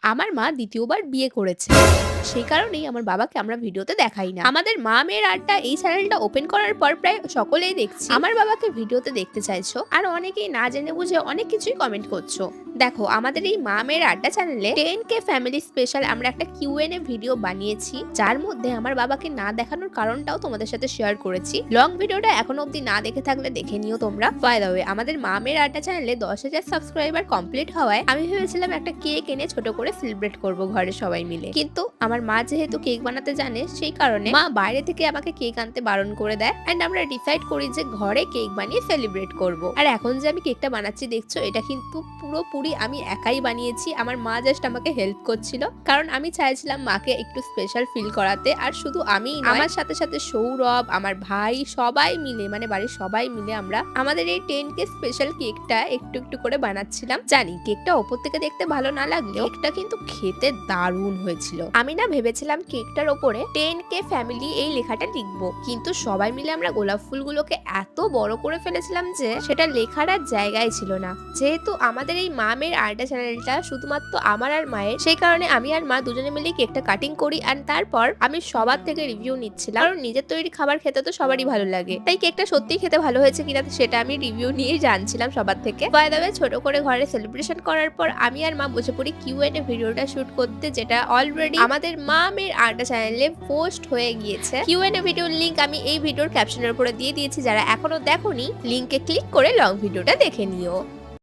আমার মা দ্বিতীয়বার বিয়ে করেছে। সেই কারণেই আমার বাবাকে আমরা ভিডিওতে দেখাই না। আমাদের মা মেয়ের আড্ডা এই চ্যানেলটা ওপেন করার পর প্রায় সকলেই দেখছি আমার বাবাকে ভিডিওতে দেখতে চাইছো, আর অনেকেই না জেনে বুঝে অনেক কিছুই কমেন্ট করছো। দেখো, আমাদের এই মা মেয়ের আড্ডা চ্যানেলে 10K ফ্যামিলি স্পেশাল আমরা একটা Q&A ভিডিও বানিয়েছি, যার মধ্যে আমার বাবাকে না দেখানোর কারণটাও তোমাদের সাথে শেয়ার করেছি। লং ভিডিওটা এখনো অবধি না দেখে থাকলে দেখে নিও তোমরা। বাই দ্য ওয়ে, আমাদের মা মেয়ের আড্ডা চ্যানেলে 10,000 সাবস্ক্রাইবার কমপ্লিট হওয়ায় আমি ভেবেছিলাম একটা কেক এনে ছোট করে সেলিব্রেট করব ঘরে সবাই মিলে। কিন্তু আমার মা যেহেতু কেক বানাতে জানে, সেই কারণে মা বাইরে থেকে আমাকে কেক আনতে বারণ করে দেয়, এন্ড আমরা ডিসাইড করি যে ঘরে কেক বানিয়ে সেলিব্রেট করব। আর এখন যে আমি কেকটা বানাচ্ছি দেখছো, এটা কিন্তু পুরোপুরি আমি একাই বানিয়েছি। আমার মা জাস্ট আমাকে হেল্প করছিল, কারণ আমি চাইছিলাম মাকে একটু স্পেশাল ফিল করাতে। আর শুধু আমি, আমার সাথে সাথে সৌরভ, আমার ভাই, সবাই মিলে, মানে বাড়ির সবাই মিলে আমরা আমাদের এই 10K স্পেশাল কেকটা একটু একটু করে বানাচ্ছিলাম। জানি কেকটা ওপর থেকে দেখতে ভালো না লাগলেও কেকটা কিন্তু খেতে দারুণ হয়েছিল। আমি না ভেবেছিলাম কেকটার ওপরে 10K ফ্যামিলি এই লেখাটা লিখবো, কিন্তু সবাই মিলে আমরা গোলাপ ফুলগুলোকে এত বড় করে ফেলেছিলাম যে সেটা লেখার আর জায়গায় ছিল না। যেহেতু আমাদের এই মা মেয়ের আড্ডা চ্যানেলটা শুধুমাত্র আমার আর মায়ের, সেই কারণে আমি আর মা দুজনে মিলে কেকটা কাটিং করি, আর তারপর আমি সবার থেকে রিভিউ নিচ্ছিলাম, কারণ নিজের তৈরি খাবার খেতে তো সবারই ভালো লাগে। তাই কেকটা সত্যি খেতে ভালো হয়েছে কিনা সেটা আমি রিভিউ নিয়ে জানছিলাম সবার থেকে। বাই দ্য ওয়ে, ছোট করে ঘরে সেলিব্রেশন করার পর আমি আর মা বসে পড়ি Q&A ভিডিওটা শুট করতে, যেটা অলরেডি আমাদের মা মেয়ের আড্ডা চ্যানেলে পোস্ট হয়ে গিয়েছে। Q&A ভিডিওর লিংক আমি এই ভিডিওর ক্যাপশনের উপরে দিয়ে দিয়েছি, যারা এখনো দেখোনি লিংকে ক্লিক করে লং ভিডিওটা দেখে নিও।